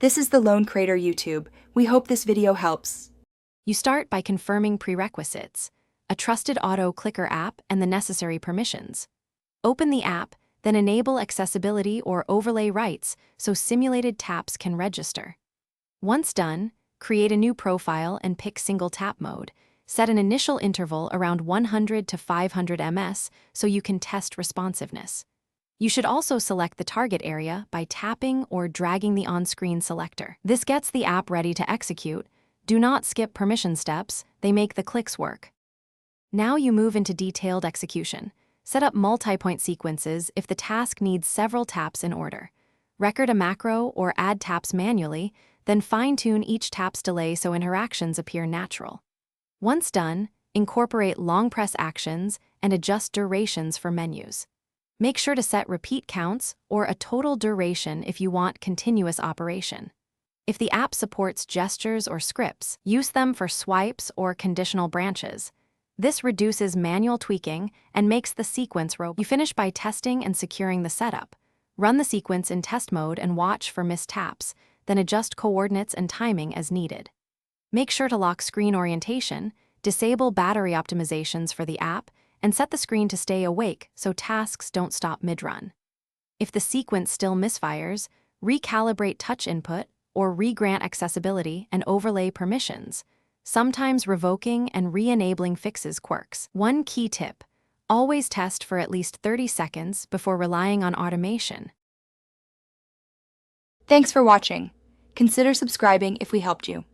This is the Lone Crater YouTube. We hope this video helps. You start by confirming prerequisites, a trusted auto-clicker app and the necessary permissions. Open the app, then enable accessibility or overlay rights so simulated taps can register. Once done, create a new profile and pick single tap mode. Set an initial interval around 100 to 500 ms so you can test responsiveness. You should also select the target area by tapping or dragging the on-screen selector. This gets the app ready to execute. Do not skip permission steps, they make the clicks work. Now you move into detailed execution. Set up multi-point sequences if the task needs several taps in order. Record a macro or add taps manually, then fine-tune each tap's delay so interactions appear natural. Once done, incorporate long press actions and adjust durations for menus. Make sure to set repeat counts or a total duration if you want continuous operation. If the app supports gestures or scripts, use them for swipes or conditional branches. This reduces manual tweaking and makes the sequence robust. You finish by testing and securing the setup. Run the sequence in test mode and watch for missed taps, then adjust coordinates and timing as needed. Make sure to lock screen orientation, disable battery optimizations for the app, and set the screen to stay awake so tasks don't stop mid-run. If the sequence still misfires, recalibrate touch input or re-grant accessibility and overlay permissions, sometimes revoking and re-enabling fixes quirks. One key tip: always test for at least 30 seconds before relying on automation. Thanks for watching. Consider subscribing if we helped you.